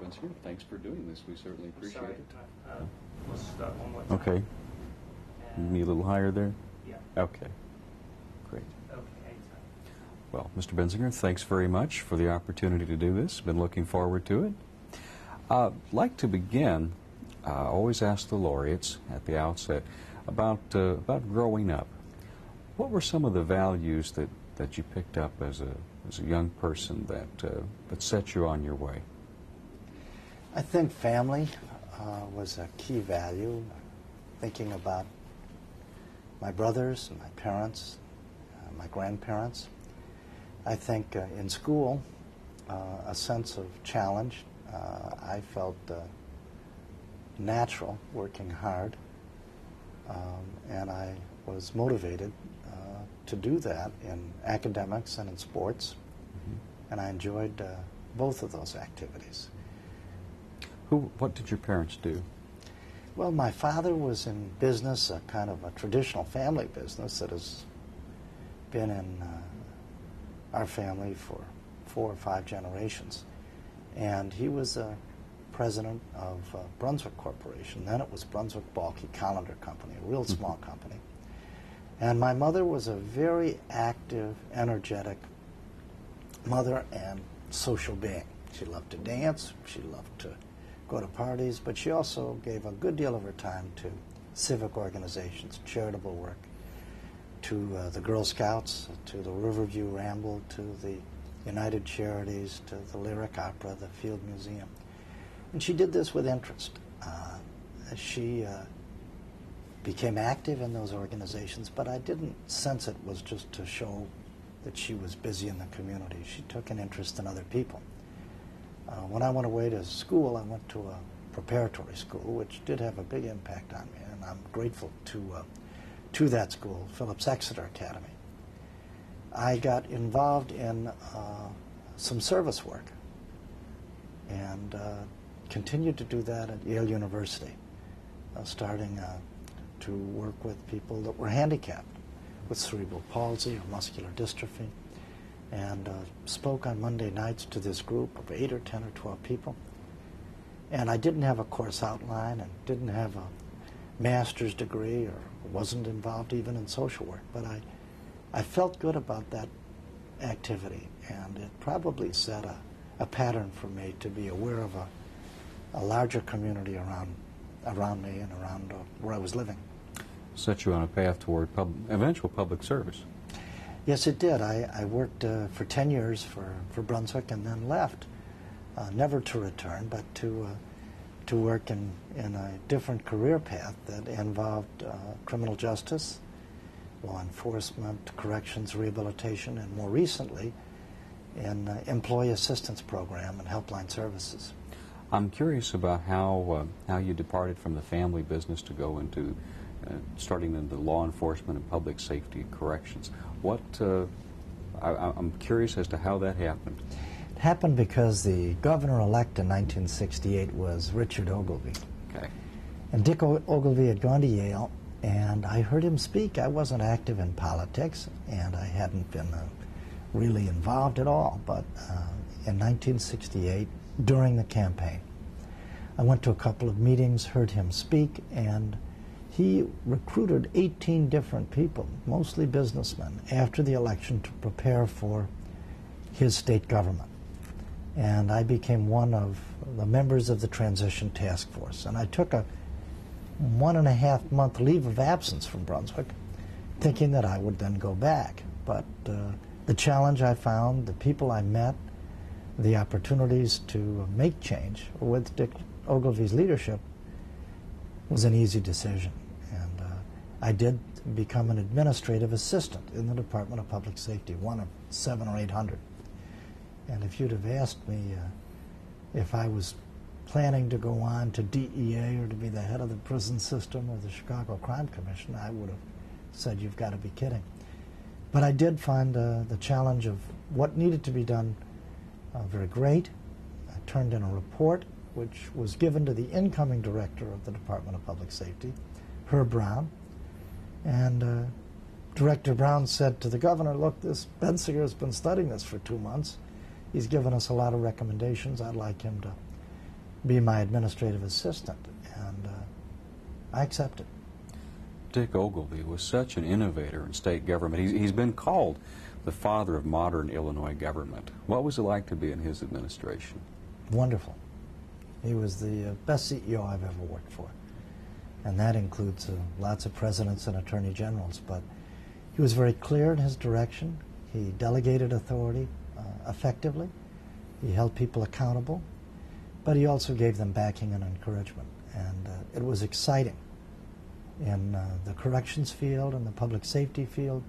Bensinger. Thanks for doing this. We certainly appreciate it. Let's start one more time. Okay. Me a little higher there? Yeah. Okay. Great. Okay, anytime. Well, Mr. Bensinger, thanks very much for the opportunity to do this. Been looking forward to it. I'd like to begin, always ask the laureates at the outset about growing up. What were some of the values that you picked up as a young person that set you on your way? I think family was a key value. Thinking about my brothers and my parents, my grandparents. I think in school, a sense of challenge. I felt natural, working hard, and I was motivated to do that in academics and in sports, and I enjoyed both of those activities. What did your parents do? Well, my father was in business, a kind of a traditional family business that has been in our family for 4 or 5 generations. And he was president of Brunswick Corporation. Then it was Brunswick Balke Colander Company, a real small company. And my mother was a very active, energetic mother and social being. She loved to dance, she loved to go to parties, but she also gave a good deal of her time to civic organizations, charitable work, to the Girl Scouts, to the Riverview Ramble, to the United Charities, to the Lyric Opera, the Field Museum. And she did this with interest. She became active in those organizations, but I didn't sense it was just to show that she was busy in the community. She took an interest in other people. When I went away to school, I went to a preparatory school, which did have a big impact on me, and I'm grateful to that school, Phillips Exeter Academy. I got involved in some service work and continued to do that at Yale University, starting to work with people that were handicapped with cerebral palsy or muscular dystrophy, and spoke on Monday nights to this group of 8 or 10 or 12 people. And I didn't have a course outline and didn't have a master's degree or wasn't involved even in social work, but I felt good about that activity, and it probably set a pattern for me to be aware of a larger community around me and around where I was living. Set you on a path toward eventual public service. Yes, it did. I worked for 10 years for Brunswick and then left, never to return, but to work in a different career path that involved criminal justice, law enforcement, corrections, rehabilitation, and more recently in employee assistance program and helpline services. I'm curious about how you departed from the family business to go into starting into law enforcement and public safety and corrections. I'm curious as to how that happened. It happened because the governor-elect in 1968 was Richard Ogilvie. Okay. And Dick Ogilvie had gone to Yale, and I heard him speak. I wasn't active in politics, and I hadn't been really involved at all. But in 1968, during the campaign, I went to a couple of meetings, heard him speak, and he recruited 18 different people, mostly businessmen, after the election to prepare for his state government. And I became one of the members of the transition task force. And I took a 1.5-month leave of absence from Brunswick, thinking that I would then go back. But the challenge I found, the people I met, the opportunities to make change with Dick Ogilvie's leadership was an easy decision. And I did become an administrative assistant in the Department of Public Safety, one of 700 or 800. And if you'd have asked me if I was planning to go on to DEA or to be the head of the prison system or the Chicago Crime Commission, I would have said, you've got to be kidding. But I did find the challenge of what needed to be done very great. I turned in a report which was given to the incoming director of the Department of Public Safety, Herb Brown. And Director Brown said to the governor, look, this Bensinger has been studying this for 2 months. He's given us a lot of recommendations. I'd like him be my administrative assistant, and I accepted. Dick Ogilvy was such an innovator in state government. He's been called the father of modern Illinois government. What was it like to be in his administration? Wonderful. He was the best CEO I've ever worked for, and that includes lots of presidents and attorney generals. But he was very clear in his direction. He delegated authority effectively. He held people accountable, but he also gave them backing and encouragement. And it was exciting. In the corrections field and the public safety field,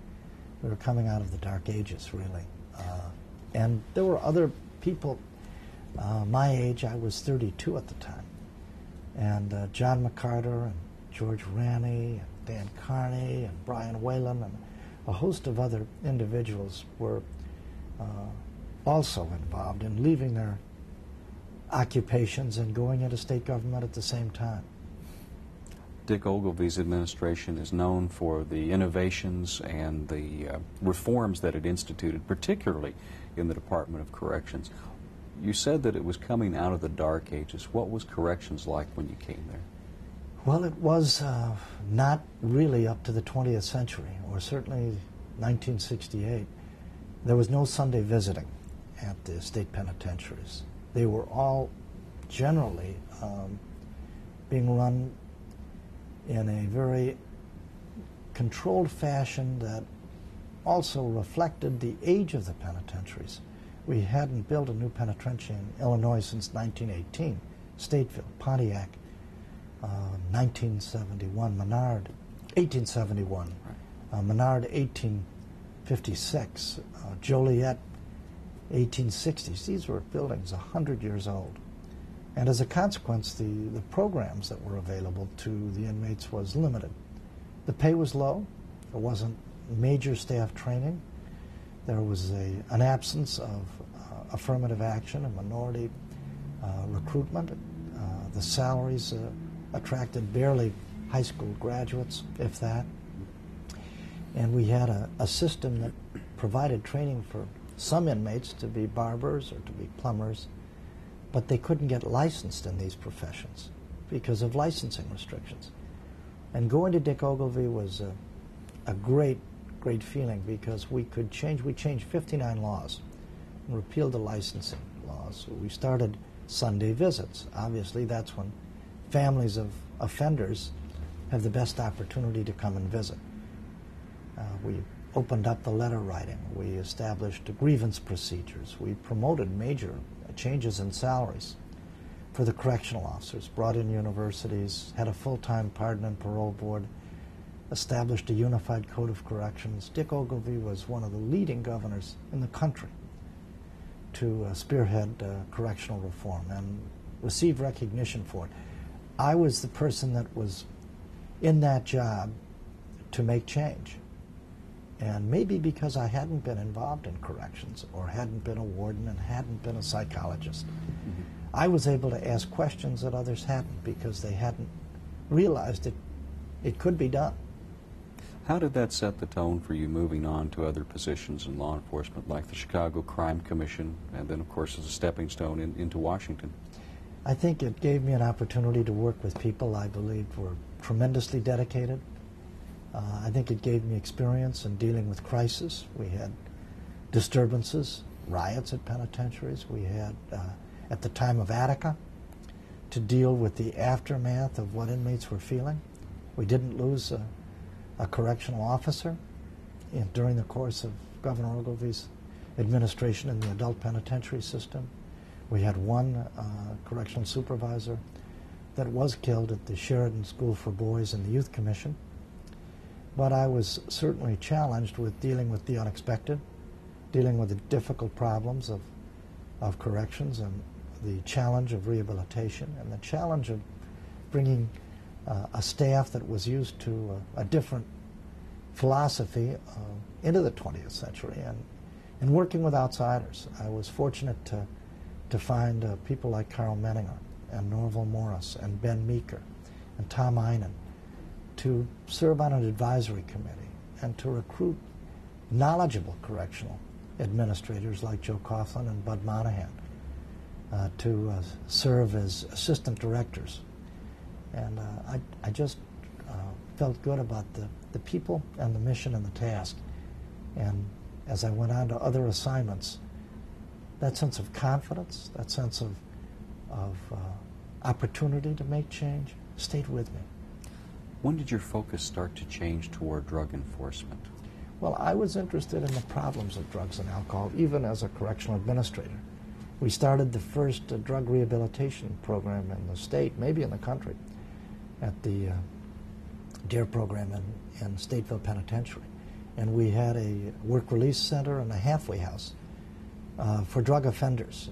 we were coming out of the dark ages, really. And there were other people my age. I was 32 at the time. And John McCarter and George Ranney and Dan Carney and Brian Whalen and a host of other individuals were also involved in leaving their occupations and going into state government at the same time. Dick Ogilvy's administration is known for the innovations and the reforms that it instituted, particularly in the Department of Corrections. You said that it was coming out of the dark ages. What was corrections like when you came there? Well, it was not really up to the 20th century, or certainly 1968. There was no Sunday visiting at the state penitentiaries. They were all generally being run in a very controlled fashion that also reflected the age of the penitentiaries. We hadn't built a new penitentiary in Illinois since 1918. Stateville, Pontiac, 1971, Menard, 1871, Menard, 1856, Joliet, 1860s. These were buildings 100 years old. And as a consequence, the programs that were available to the inmates was limited. The pay was low. There wasn't major staff training. There was an absence of affirmative action and minority recruitment. The salaries attracted barely high school graduates, if that. And we had a system that provided training for some inmates to be barbers or to be plumbers, but they couldn't get licensed in these professions because of licensing restrictions. And going to Dick Ogilvy was a great, great feeling because we changed 59 laws and repealed the licensing laws. We started Sunday visits. Obviously, that's when families of offenders have the best opportunity to come and visit. We opened up the letter writing. We established grievance procedures. We promoted major changes in salaries for the correctional officers, brought in universities, had a full-time pardon and parole board, established a unified code of corrections. Dick Ogilvy was one of the leading governors in the country to spearhead correctional reform and receive recognition for it. I was the person that was in that job to make change. And maybe because I hadn't been involved in corrections or hadn't been a warden and hadn't been a psychologist, I was able to ask questions that others hadn't because they hadn't realized it could be done. How did that set the tone for you moving on to other positions in law enforcement, like the Chicago Crime Commission, and then, of course, as a stepping stone into Washington? I think it gave me an opportunity to work with people I believed were tremendously dedicated. I think it gave me experience in dealing with crisis. We had disturbances, riots at penitentiaries. We had, at the time of Attica, to deal with the aftermath of what inmates were feeling. We didn't lose a correctional officer during the course of Governor Ogilvy's administration in the adult penitentiary system. We had one correctional supervisor that was killed at the Sheridan School for Boys and the Youth Commission. But I was certainly challenged with dealing with the unexpected, dealing with the difficult problems of corrections and the challenge of rehabilitation and the challenge of bringing a staff that was used to a different philosophy into the 20th century and working with outsiders. I was fortunate to find people like Carl Menninger and Norval Morris and Ben Meeker and Tom Einen to serve on an advisory committee and to recruit knowledgeable correctional administrators like Joe Coughlin and Bud Monahan to serve as assistant directors. And I just felt good about the people and the mission and the task. And as I went on to other assignments, that sense of confidence, that sense of opportunity to make change stayed with me. When did your focus start to change toward drug enforcement? Well, I was interested in the problems of drugs and alcohol, even as a correctional administrator. We started the first drug rehabilitation program in the state, maybe in the country, at the DARE program in Stateville Penitentiary. And we had a work release center and a halfway house for drug offenders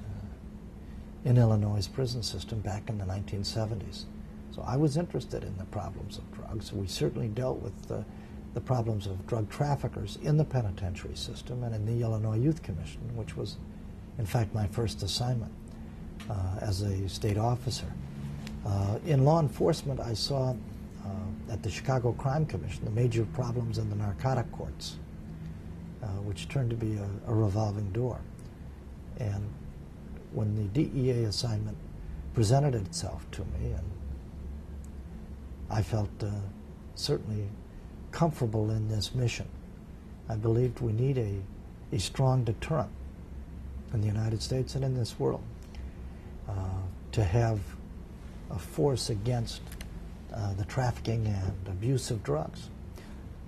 in Illinois' prison system back in the 1970s. So I was interested in the problems of drugs. We certainly dealt with the problems of drug traffickers in the penitentiary system and in the Illinois Youth Commission, which was, in fact, my first assignment as a state officer. In law enforcement, I saw at the Chicago Crime Commission the major problems in the narcotic courts, which turned to be a revolving door. And when the DEA assignment presented itself to me, and I felt certainly comfortable in this mission. I believed we need a strong deterrent in the United States and in this world to have a force against the trafficking and abuse of drugs.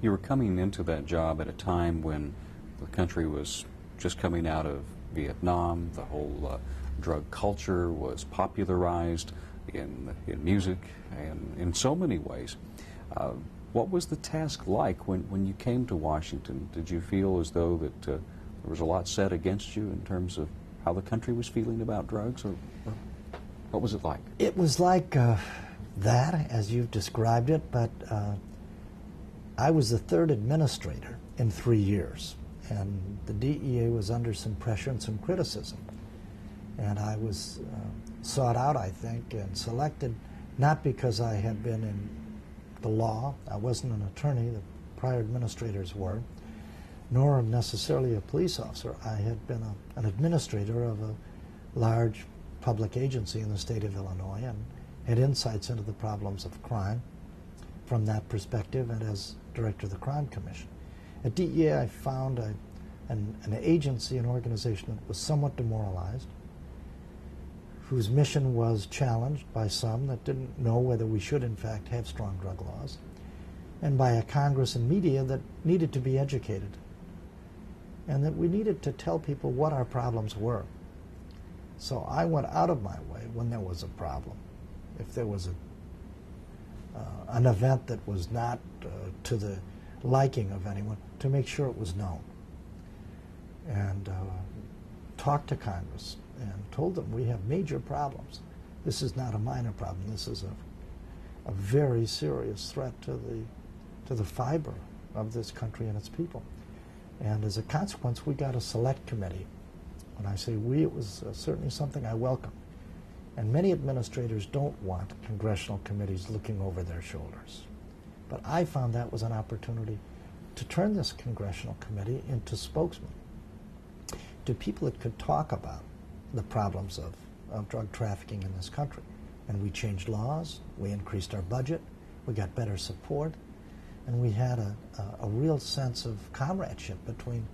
You were coming into that job at a time when the country was just coming out of Vietnam. The whole drug culture was popularized in music and in so many ways. What was the task like when you came to Washington? Did you feel as though that there was a lot said against you in terms of how the country was feeling about drugs, or what was it like? It was like that, as you've described it, but I was the third administrator in 3 years, and the DEA was under some pressure and some criticism. And I was sought out, I think, and selected not because I had been in the law. I wasn't an attorney, the prior administrators were, nor necessarily a police officer. I had been an administrator of a large public agency in the state of Illinois and had insights into the problems of crime from that perspective, and as director of the Crime Commission. At DEA, I found an agency, an organization that was somewhat demoralized, whose mission was challenged by some that didn't know whether we should in fact have strong drug laws, and by a Congress and media that needed to be educated, and that we needed to tell people what our problems were. So I went out of my way when there was a problem. If there was an event that was not to the liking of anyone, to make sure it was known. And talked to Congress and told them we have major problems. This is not a minor problem. This is a very serious threat to the fiber of this country and its people. And as a consequence, we got a select committee. When I say we, it was certainly something I welcome. And many administrators don't want congressional committees looking over their shoulders. But I found that was an opportunity to turn this congressional committee into spokesmen, to people that could talk about the problems of drug trafficking in this country. And we changed laws, we increased our budget, we got better support, and we had a real sense of comradeship between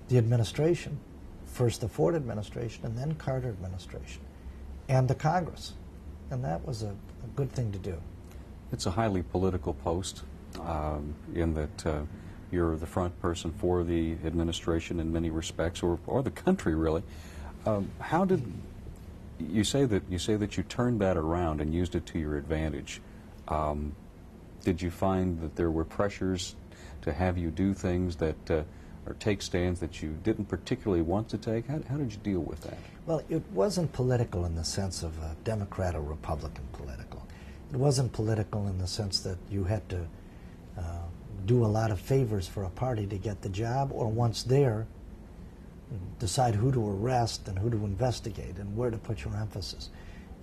the administration, first the Ford administration and then Carter administration, and the Congress. And that was a good thing to do. It's a highly political post in that you're the front person for the administration in many respects, or the country really. How did you say that you turned that around and used it to your advantage? Did you find that there were pressures to have you do things that or take stands that you didn't particularly want to take? How did you deal with that? Well, it wasn't political in the sense of Democrat or Republican political. It wasn't political in the sense that you had to do a lot of favors for a party to get the job, or once there, decide who to arrest and who to investigate and where to put your emphasis.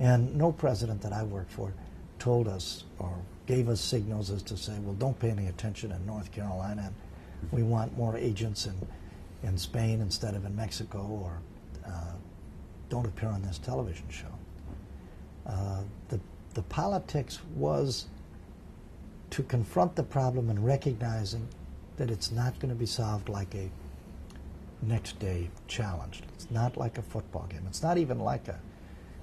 And no president that I worked for told us or gave us signals as to say, well, don't pay any attention in North Carolina, and we want more agents in Spain instead of in Mexico, or don't appear on this television show. The politics was to confront the problem and recognizing that it's not going to be solved like a next day challenge. It's not like a football game. It's not even like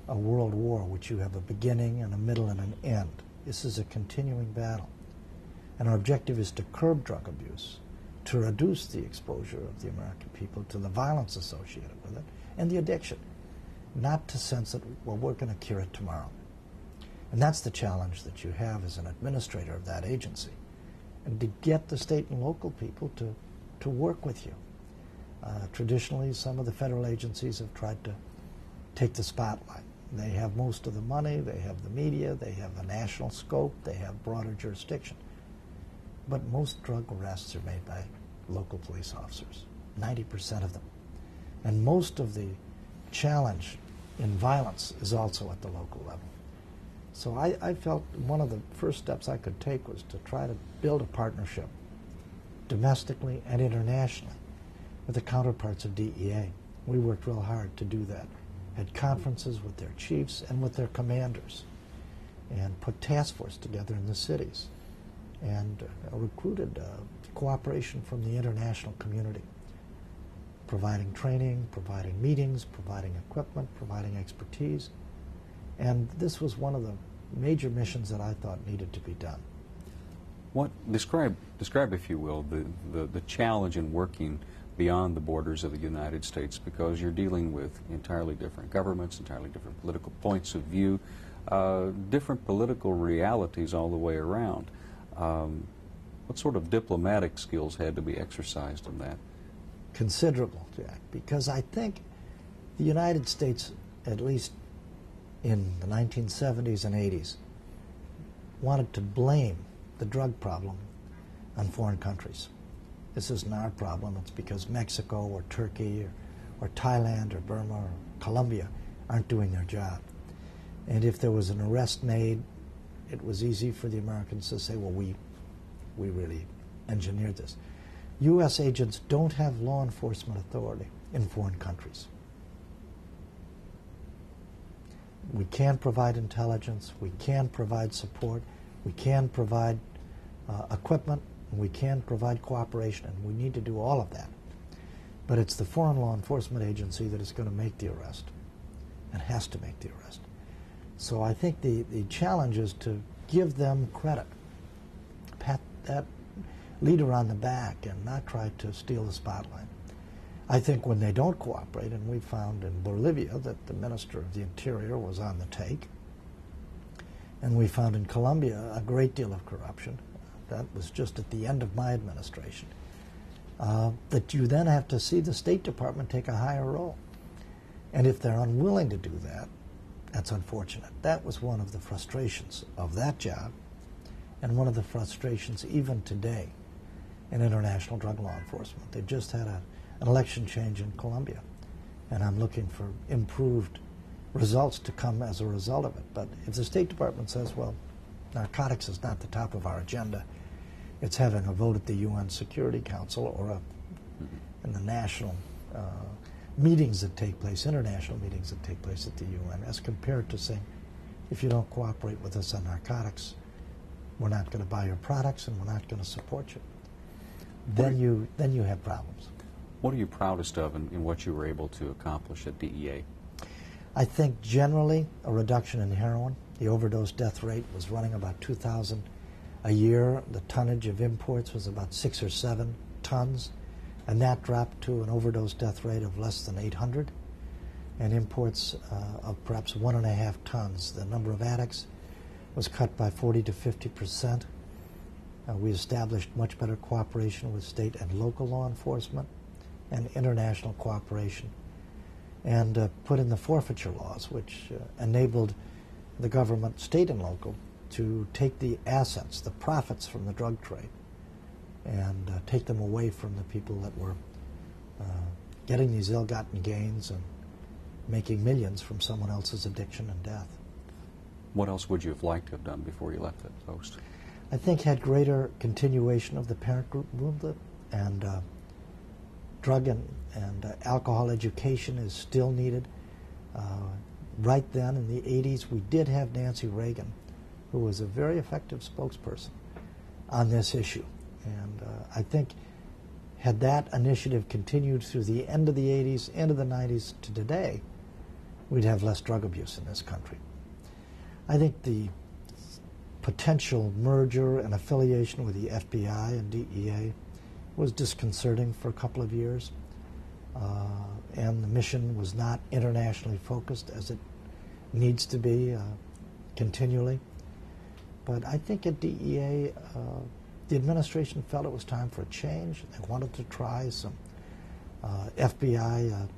a world war, which you have a beginning and a middle and an end. This is a continuing battle. And our objective is to curb drug abuse, to reduce the exposure of the American people to the violence associated with it and the addiction, not to sense that, well, we're going to cure it tomorrow. And that's the challenge that you have as an administrator of that agency, and to get the state and local people to work with you. Traditionally, some of the federal agencies have tried to take the spotlight. They have most of the money, they have the media, they have a national scope, they have broader jurisdiction. But most drug arrests are made by local police officers, 90% of them. And most of the challenge in violence is also at the local level. So I felt one of the first steps I could take was to try to build a partnership domestically and internationally with the counterparts of DEA. We worked real hard to do that. Had conferences with their chiefs and with their commanders, and put task force together in the cities, and recruited cooperation from the international community, providing training, providing meetings, providing equipment, providing expertise. And this was one of the major missions that I thought needed to be done. What describe, if you will, the challenge in working beyond the borders of the United States, because you're dealing with entirely different governments, entirely different political points of view, different political realities all the way around. What sort of diplomatic skills had to be exercised in that? Considerable, Jack, because I think the United States, at least in the 1970s and 80s, wanted to blame the drug problem on foreign countries. This isn't our problem. It's because Mexico or Turkey or Thailand or Burma or Colombia aren't doing their job. And if there was an arrest made, it was easy for the Americans to say, well, we really engineered this. U.S. agents don't have law enforcement authority in foreign countries. We can provide intelligence, we can provide support, we can provide equipment, we can provide cooperation, and we need to do all of that. But it's the foreign law enforcement agency that is going to make the arrest, and has to make the arrest. So I think the challenge is to give them credit, pat that leader on the back, and not try to steal the spotlight. I think when they don't cooperate, and we found in Bolivia that the Minister of the Interior was on the take, and we found in Colombia a great deal of corruption. That was just at the end of my administration. That you then have to see the State Department take a higher role. And if they're unwilling to do that, that's unfortunate. That was one of the frustrations of that job, and one of the frustrations even today in international drug law enforcement. They just had an election change in Colombia, and I'm looking for improved results to come as a result of it. But if the State Department says, well, narcotics is not the top of our agenda, it's having a vote at the UN Security Council or in the national meetings that take place, international meetings that take place at the UN, as compared to saying, if you don't cooperate with us on narcotics, we're not going to buy your products and we're not going to support you. Then you have problems. What are you proudest of in what you were able to accomplish at DEA? I think generally a reduction in heroin. The overdose death rate was running about 2,000 a year. The tonnage of imports was about 6 or 7 tons, and that dropped to an overdose death rate of less than 800, and imports of perhaps 1.5 tons. The number of addicts was cut by 40 to 50%. We established much better cooperation with state and local law enforcement and international cooperation, and put in the forfeiture laws, which enabled the government, state and local, to take the assets, the profits from the drug trade, and take them away from the people that were getting these ill-gotten gains and making millions from someone else's addiction and death. What else would you have liked to have done before you left that post? I think had greater continuation of the parent group movement, and drug and alcohol education is still needed. Right then, in the 80s, we did have Nancy Reagan, who was a very effective spokesperson on this issue. And I think had that initiative continued through the end of the 80s, end of the 90s to today, we'd have less drug abuse in this country. I think the potential merger and affiliation with the FBI and DEA was disconcerting for a couple of years, and the mission was not internationally focused as it needs to be continually. But I think at DEA, the administration felt it was time for a change. They wanted to try some FBI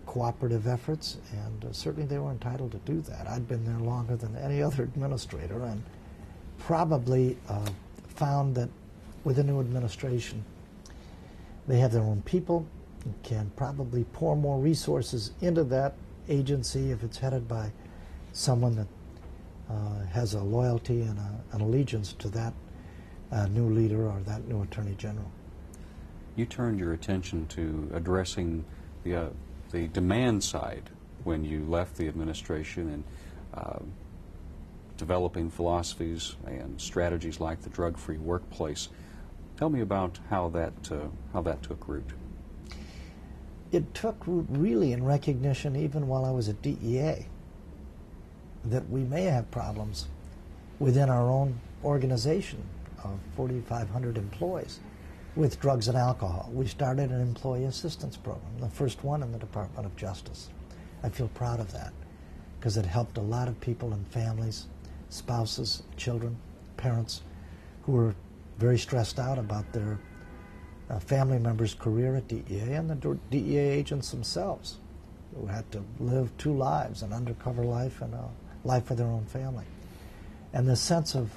cooperative efforts, and certainly they were entitled to do that. I'd been there longer than any other administrator, and probably found that with the new administration, they have their own people and can probably pour more resources into that agency if it's headed by someone that has a loyalty and an allegiance to that new leader or that new attorney general. You turned your attention to addressing the demand side when you left the administration and developing philosophies and strategies like the drug-free workplace. Tell me about how that took root. It took root really in recognition, even while I was at DEA, that we may have problems within our own organization of 4,500 employees with drugs and alcohol. We started an employee assistance program, the first one in the Department of Justice. I feel proud of that because it helped a lot of people and families, spouses, children, parents who were very stressed out about their family member's career at DEA, and the DEA agents themselves who had to live two lives, an undercover life and a life for their own family. And the sense of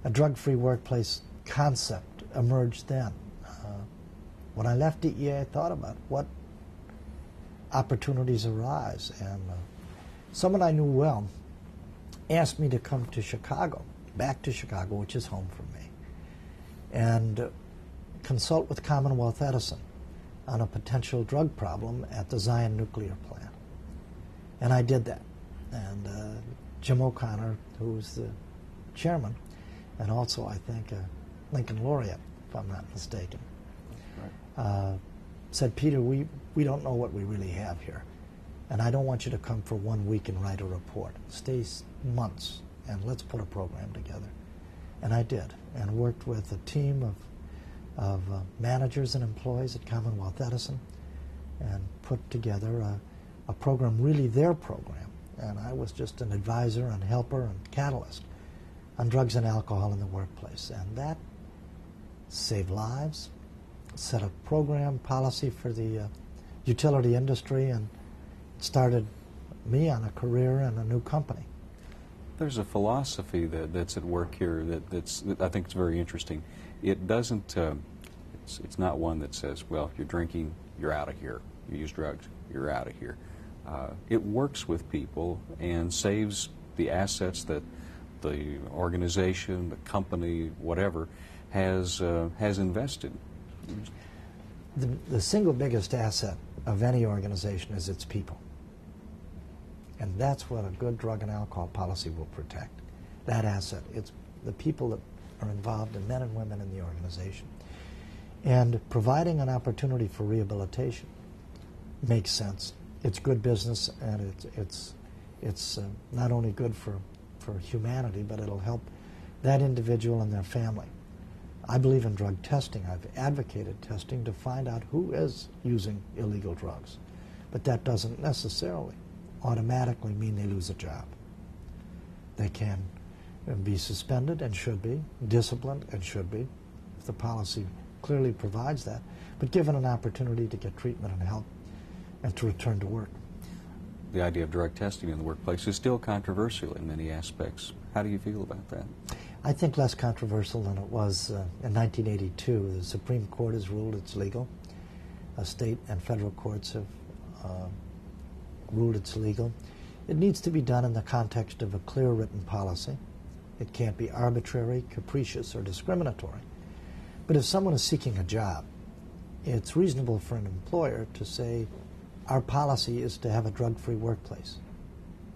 a drug-free workplace concept emerged then. When I left DEA, I thought about what opportunities arise, and someone I knew well asked me to come to Chicago, back to Chicago, which is home for me, and consult with Commonwealth Edison on a potential drug problem at the Zion nuclear plant. And I did that. And Jim O'Connor, who was the chairman, and also, I think, a Lincoln laureate, if I'm not mistaken, said, Peter, we don't know what we really have here, and I don't want you to come for 1 week and write a report. Stay months, and let's put a program together. And I did, and worked with a team of managers and employees at Commonwealth Edison, and put together a program, really their program, and I was just an advisor and helper and catalyst on drugs and alcohol in the workplace. And that saved lives, set a program policy for the utility industry, and started me on a career in a new company. There's a philosophy that's at work here that I think is very interesting. It doesn't, it's not one that says, well, if you're drinking, you're out of here. You use drugs, you're out of here. It works with people and saves the assets that the organization, the company, whatever, has invested. The single biggest asset of any organization is its people. And that's what a good drug and alcohol policy will protect, that asset. It's the people that are involved, and men and women in the organization. And providing an opportunity for rehabilitation makes sense. It's good business, and it's not only good for humanity, but it'll help that individual and their family. I believe in drug testing. I've advocated testing to find out who is using illegal drugs. But that doesn't necessarily automatically mean they lose a job. They can be suspended and should be, disciplined and should be, if the policy clearly provides that, but given an opportunity to get treatment and help and to return to work. The idea of drug testing in the workplace is still controversial in many aspects. How do you feel about that? I think less controversial than it was in 1982. The Supreme Court has ruled it's legal. State and federal courts have ruled it's legal. It needs to be done in the context of a clear written policy. It can't be arbitrary, capricious, or discriminatory. But if someone is seeking a job, it's reasonable for an employer to say, our policy is to have a drug-free workplace.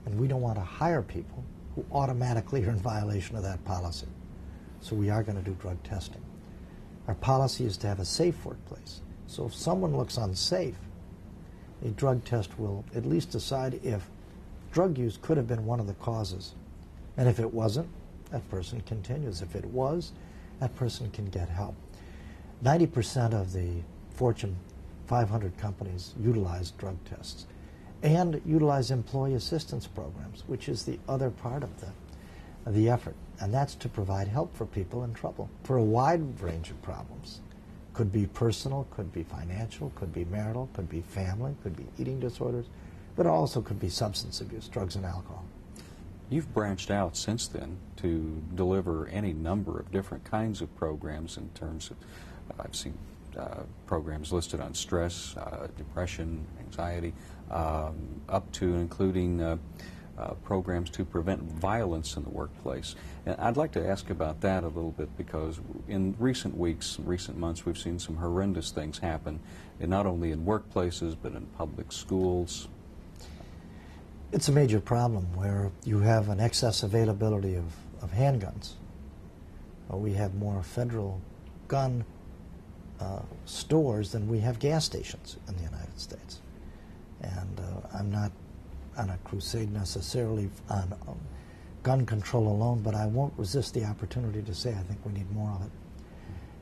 And we don't want to hire people who automatically are in violation of that policy. So we are going to do drug testing. Our policy is to have a safe workplace. So if someone looks unsafe, a drug test will at least decide if drug use could have been one of the causes. And if it wasn't, that person continues. If it was, that person can get help. 90% of the Fortune 500 companies utilize drug tests and utilize employee assistance programs, which is the other part of the effort. And that's to provide help for people in trouble for a wide range of problems. Could be personal, could be financial, could be marital, could be family, could be eating disorders, but also could be substance abuse, drugs and alcohol. You've branched out since then to deliver any number of different kinds of programs in terms of, I've seen programs listed on stress, depression, anxiety, up to and including programs to prevent violence in the workplace. And I'd like to ask about that a little bit because in recent weeks, recent months, we've seen some horrendous things happen, and not only in workplaces but in public schools. It's a major problem where you have an excess availability of handguns. We have more federal gun stores than we have gas stations in the United States. And I'm not on a crusade necessarily on gun control alone, but I won't resist the opportunity to say I think we need more of it.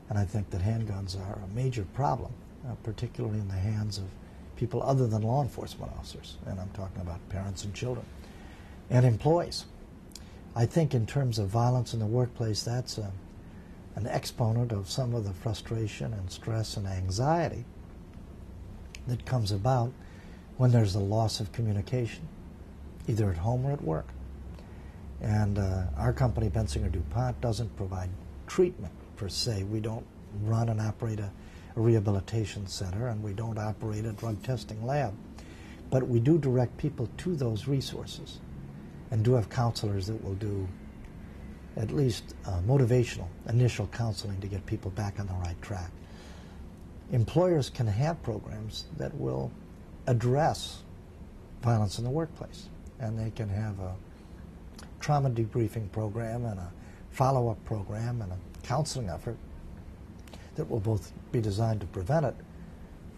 And I think that handguns are a major problem, particularly in the hands of people other than law enforcement officers, and I'm talking about parents and children, and employees. I think in terms of violence in the workplace, that's an exponent of some of the frustration and stress and anxiety that comes about when there's a loss of communication, either at home or at work. And our company, Bensinger DuPont, doesn't provide treatment per se. We don't run and operate a rehabilitation center, and we don't operate a drug testing lab. But we do direct people to those resources and do have counselors that will do at least motivational initial counseling to get people back on the right track. Employers can have programs that will address violence in the workplace, and they can have a trauma debriefing program and a follow-up program and a counseling effort that will both be designed to prevent it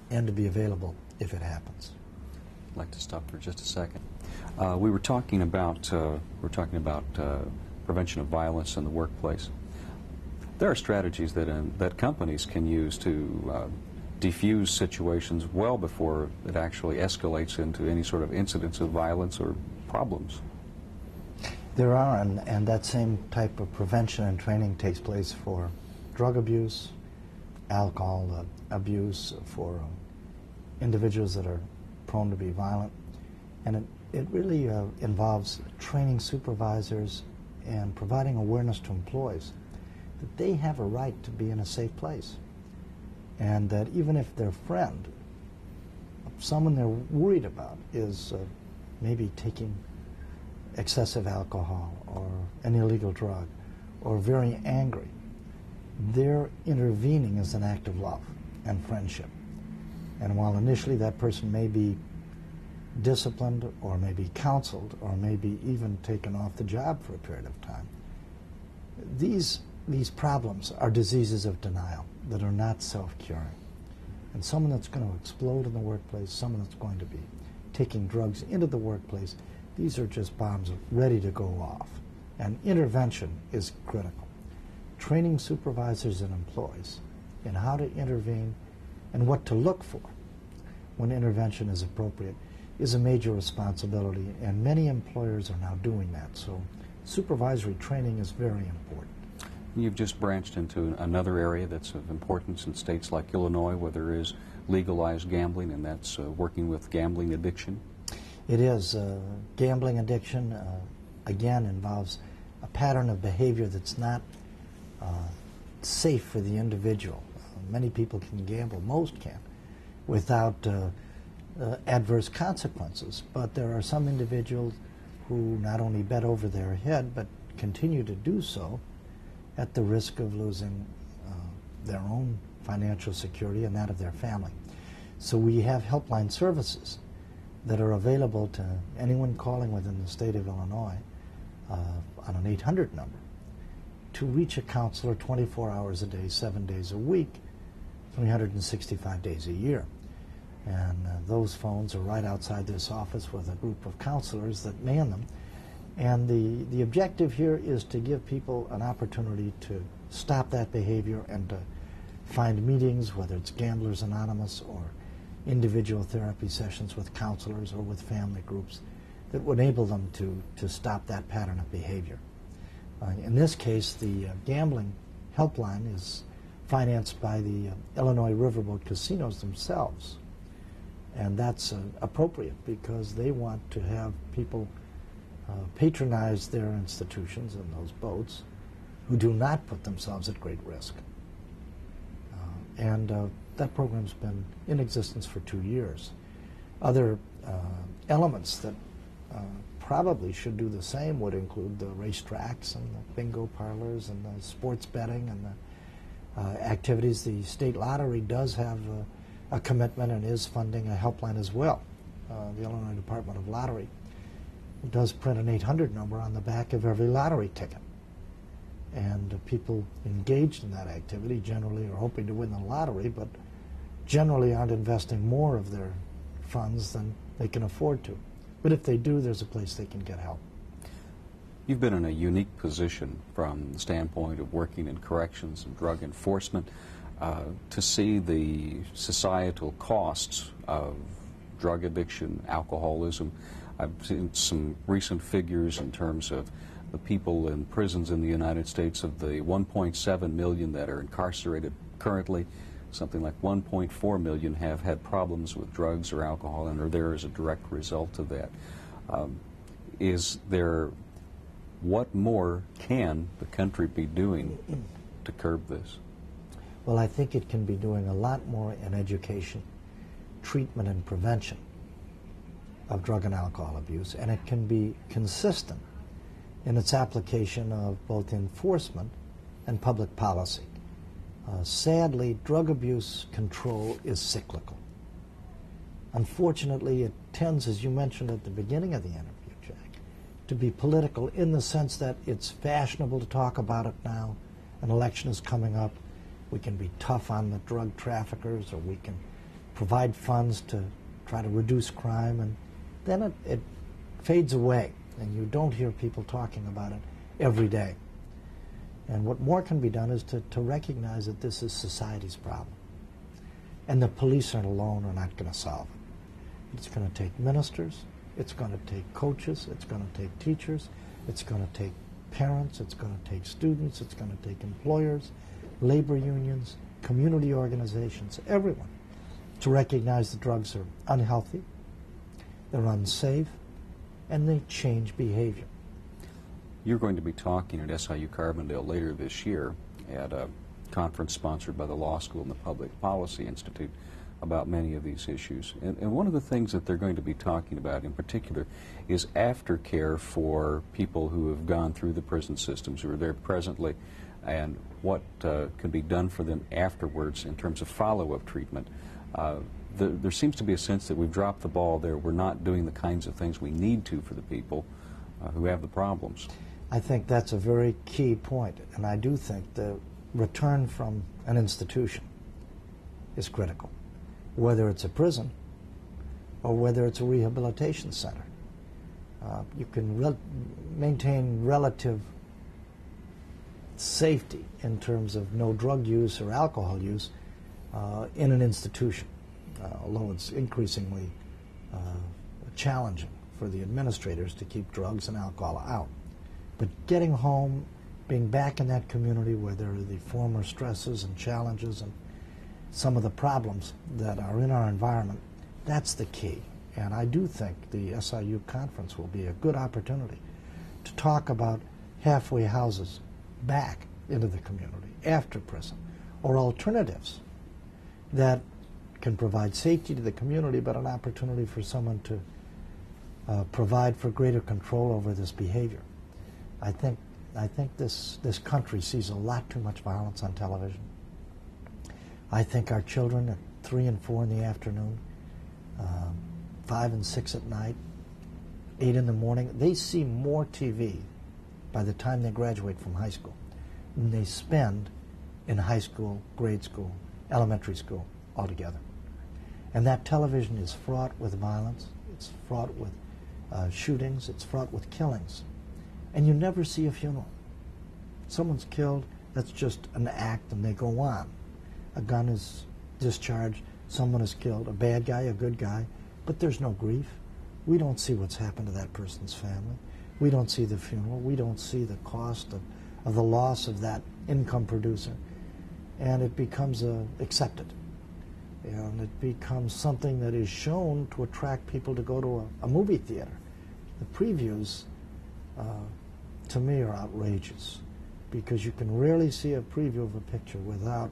and to be available if it happens. I'd like to stop for just a second. We were talking about prevention of violence in the workplace. There are strategies that companies can use to defuse situations well before it actually escalates into any sort of incidents of violence or problems. There are, and that same type of prevention and training takes place for drug abuse, alcohol abuse, for individuals that are prone to be violent. And it really involves training supervisors and providing awareness to employees that they have a right to be in a safe place. And that even if their friend, someone they're worried about, is maybe taking excessive alcohol or an illegal drug or very angry, their intervening is an act of love and friendship. And while initially that person may be disciplined or may be counseled or maybe even taken off the job for a period of time, these problems are diseases of denial that are not self-curing. And someone that's going to explode in the workplace, someone that's going to be taking drugs into the workplace, these are just bombs ready to go off. And intervention is critical. Training supervisors and employees in how to intervene and what to look for when intervention is appropriate is a major responsibility, and many employers are now doing that. So supervisory training is very important. You've just branched into another area that's of importance in states like Illinois, where there is legalized gambling, and that's working with gambling addiction. It is. Gambling addiction, again, involves a pattern of behavior that's not safe for the individual. Many people can gamble, most can, without adverse consequences. But there are some individuals who not only bet over their head, but continue to do so at the risk of losing their own financial security and that of their family. So we have helpline services that are available to anyone calling within the state of Illinois on an 800 number to reach a counselor 24 hours a day, 7 days a week, 365 days a year. And those phones are right outside this office with a group of counselors that man them. And the objective here is to give people an opportunity to stop that behavior and to find meetings, whether it's Gamblers Anonymous or individual therapy sessions with counselors or with family groups, that would enable them to stop that pattern of behavior. In this case, the gambling helpline is financed by the Illinois riverboat casinos themselves. And that's appropriate because they want to have people patronize their institutions and those boats who do not put themselves at great risk. That program's been in existence for 2 years. Other elements that probably should do the same would include the racetracks and the bingo parlors and the sports betting and the activities. The state lottery does have a commitment and is funding a helpline as well. The Illinois Department of Lottery does print an 800 number on the back of every lottery ticket. And people engaged in that activity generally are hoping to win the lottery, but generally aren't investing more of their funds than they can afford to. But if they do, there's a place they can get help. You've been in a unique position from the standpoint of working in corrections and drug enforcement to see the societal costs of drug addiction, alcoholism. I've seen some recent figures in terms of the people in prisons in the United States. Of the 1.7 million that are incarcerated currently, something like 1.4 million have had problems with drugs or alcohol and are there as a direct result of that. What more can the country be doing to curb this? Well, I think it can be doing a lot more in education, treatment, and prevention of drug and alcohol abuse, and it can be consistent in its application of both enforcement and public policy. Sadly, drug abuse control is cyclical. Unfortunately, it tends, as you mentioned at the beginning of the interview, Jack, to be political in the sense that it's fashionable to talk about it now. An election is coming up. We can be tough on the drug traffickers, or we can provide funds to try to reduce crime, and then it fades away, and you don't hear people talking about it every day. And what more can be done is to recognize that this is society's problem. And the police alone are not going to solve it. It's going to take ministers, it's going to take coaches, it's going to take teachers, it's going to take parents, it's going to take students, it's going to take employers, labor unions, community organizations, everyone, to recognize that drugs are unhealthy, they're unsafe, and they change behavior. You're going to be talking at SIU Carbondale later this year at a conference sponsored by the Law School and the Public Policy Institute about many of these issues. And one of the things that they're going to be talking about in particular is aftercare for people who have gone through the prison systems, who are there presently, and what can be done for them afterwards in terms of follow-up treatment. There seems to be a sense that we've dropped the ball there. We're not doing the kinds of things we need to for the people who have the problems. I think that's a very key point, and I do think the return from an institution is critical, whether it's a prison or whether it's a rehabilitation center. You can maintain relative safety in terms of no drug use or alcohol use in an institution, although it's increasingly challenging for the administrators to keep drugs and alcohol out. But getting home, being back in that community where there are the former stresses and challenges and some of the problems that are in our environment, that's the key. And I do think the SIU conference will be a good opportunity to talk about halfway houses back into the community after prison, or alternatives that can provide safety to the community, but an opportunity for someone to provide for greater control over this behavior. I think this country sees a lot too much violence on television. I think our children 3 and 4 in the afternoon, 5 and 6 at night, 8 in the morning. They see more TV by the time they graduate from high school than they spend in high school, grade school, elementary school altogether. And that television is fraught with violence, it's fraught with shootings, it's fraught with killings. And you never see a funeral. Someone's killed, that's just an act, and they go on. A gun is discharged, someone is killed, a bad guy, a good guy, but there's no grief. We don't see what's happened to that person's family. We don't see the funeral. We don't see the cost of the loss of that income producer. And it becomes accepted. And it becomes something that is shown to attract people to go to a movie theater. The previews, to me, are outrageous, because you can rarely see a preview of a picture without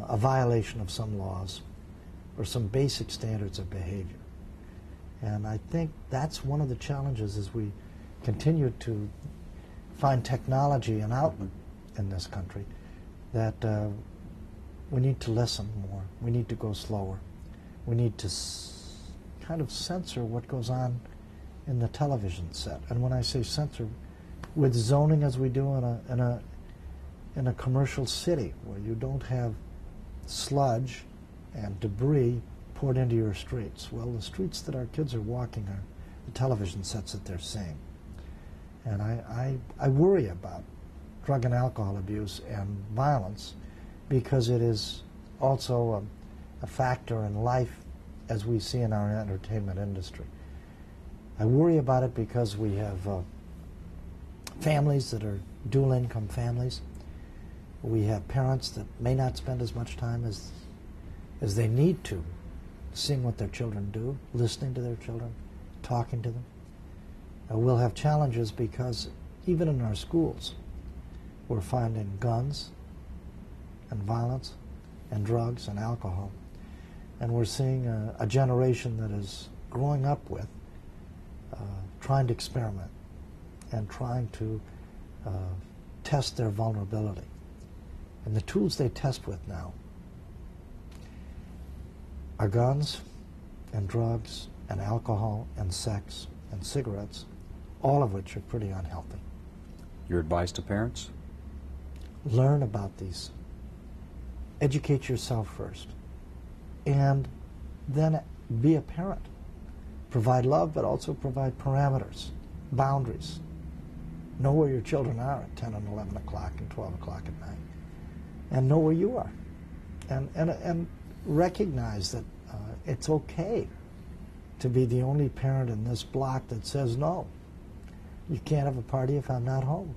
a violation of some laws or some basic standards of behavior. And I think that's one of the challenges as we continue to find technology and outlet in this country, that we need to listen more. We need to go slower. We need to kind of censor what goes on in the television set. And when I say censor, with zoning as we do in a commercial city, where you don't have sludge and debris poured into your streets. Well, the streets that our kids are walking are the television sets that they're seeing. And I worry about drug and alcohol abuse and violence, because it is also a factor in life as we see in our entertainment industry. I worry about it because we have families that are dual income families. We have parents that may not spend as much time as they need to seeing what their children do, listening to their children, talking to them. We'll have challenges because even in our schools, we're finding guns and violence and drugs and alcohol. And we're seeing a generation that is growing up with trying to experiment and trying to test their vulnerability. And the tools they test with now are guns and drugs and alcohol and sex and cigarettes, all of which are pretty unhealthy. Your advice to parents? Learn about these. Educate yourself first. And then be a parent. Provide love, but also provide parameters, boundaries. Know where your children are at 10 and 11 o'clock and 12 o'clock at night. And know where you are. And recognize that it's okay to be the only parent in this block that says no. You can't have a party if I'm not home.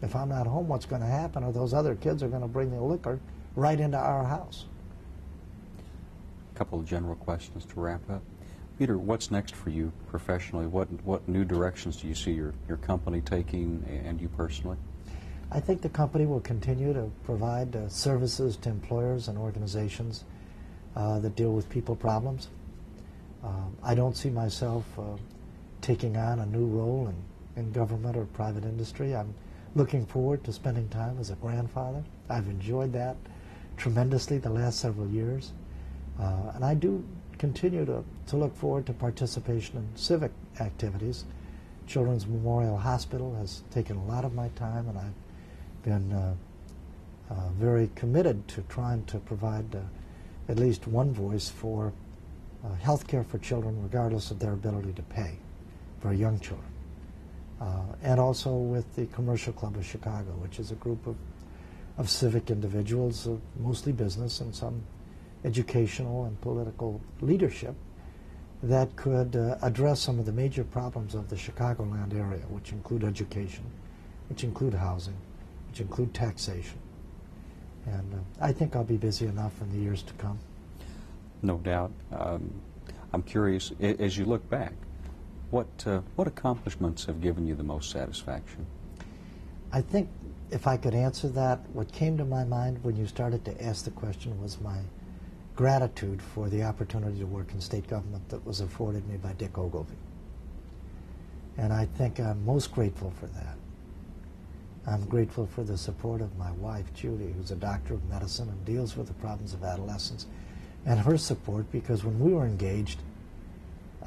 If I'm not home, what's going to happen are those other kids are going to bring the liquor right into our house. A couple of general questions to wrap up. Peter, what's next for you professionally? What new directions do you see your company taking, and you personally? I think the company will continue to provide services to employers and organizations that deal with people problems. I don't see myself taking on a new role in government or private industry. I'm looking forward to spending time as a grandfather. I've enjoyed that tremendously the last several years. And I do continue to look forward to participation in civic activities. Children's Memorial Hospital has taken a lot of my time, and I've been very committed to trying to provide at least one voice for health care for children, regardless of their ability to pay, for young children. And also with the Commercial Club of Chicago, which is a group of civic individuals, mostly business and some educational and political leadership, that could address some of the major problems of the Chicagoland area, which include education, which include housing, which include taxation. And I think I'll be busy enough in the years to come. No doubt. I'm curious, as you look back, what accomplishments have given you the most satisfaction? I think if I could answer that, what came to my mind when you started to ask the question was my gratitude for the opportunity to work in state government that was afforded me by Dick Ogilvy. And I think I'm most grateful for that. I'm grateful for the support of my wife, Judy, who's a doctor of medicine and deals with the problems of adolescence, and her support, because when we were engaged,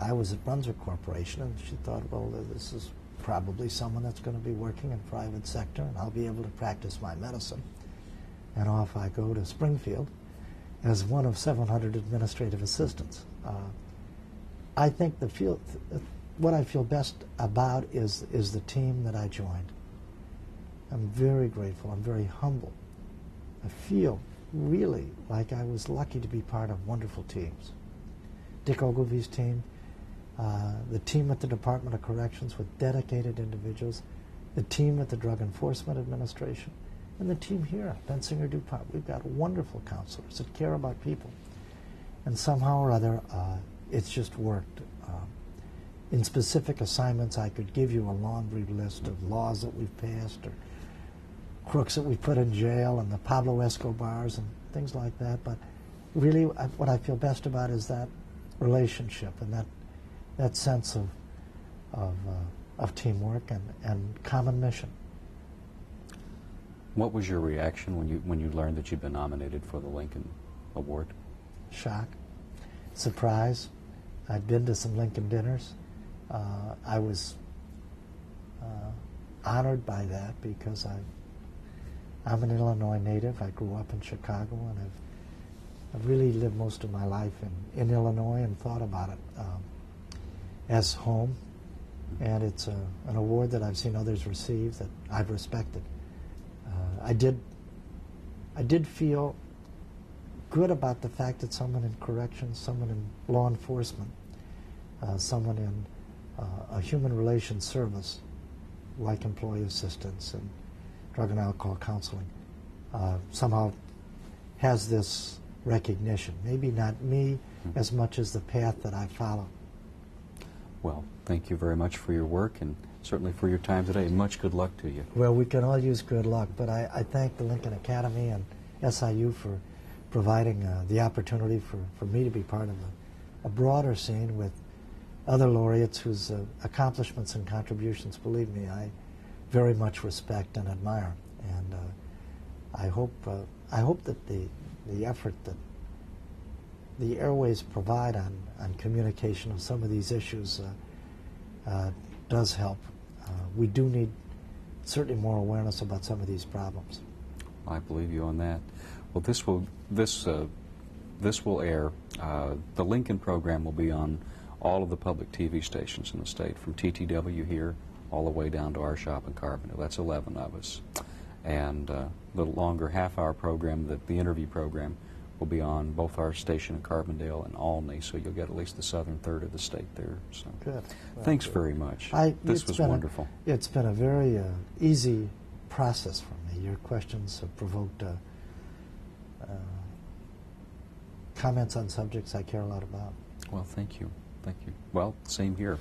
I was at Brunswick Corporation, and she thought, well, this is probably someone that's going to be working in private sector, and I'll be able to practice my medicine. And off I go to Springfield as one of 700 administrative assistants. I think what I feel best about is the team that I joined. I'm very grateful. I'm very humble. I feel really like I was lucky to be part of wonderful teams. Dick Ogilvy's team, the team at the Department of Corrections with dedicated individuals, the team at the Drug Enforcement Administration, and the team here at Bensinger DuPont. We've got wonderful counselors that care about people. And somehow or other, it's just worked. In specific assignments, I could give you a laundry list of laws that we've passed or crooks that we've put in jail and the Pablo Escobars and things like that. But really, what I feel best about is that relationship and that sense of teamwork and common mission. What was your reaction when you learned that you'd been nominated for the Lincoln Award? Shock, surprise. I'd been to some Lincoln dinners. I was honored by that because I'm an Illinois native. I grew up in Chicago, and I've really lived most of my life in Illinois and thought about it as home. And it's an award that I've seen others receive that I've respected. I did feel good about the fact that someone in corrections, someone in law enforcement, someone in a human relations service like employee assistance and drug and alcohol counseling somehow has this recognition. Maybe not me as much as the path that I follow. Well, thank you very much for your work and certainly for your time today. Much good luck to you. Well, we can all use good luck, but I thank the Lincoln Academy and SIU for providing the opportunity for me to be part of a broader scene with other laureates whose accomplishments and contributions, believe me, I very much respect and admire. And I hope that the effort that the airways provide on communication of some of these issues does help. We do need certainly more awareness about some of these problems. I believe you on that. Well, this will air. The Lincoln program will be on all of the public TV stations in the state, from TTW here all the way down to our shop in Carbondale. That's 11 of us. And the longer half-hour program, the interview program, will be on both our station in Carbondale and Olney, so you'll get at least the southern third of the state there. So good. Well, thanks very much. This was wonderful. It's been a very easy process for me. Your questions have provoked comments on subjects I care a lot about. Well, thank you. Thank you. Well, same here.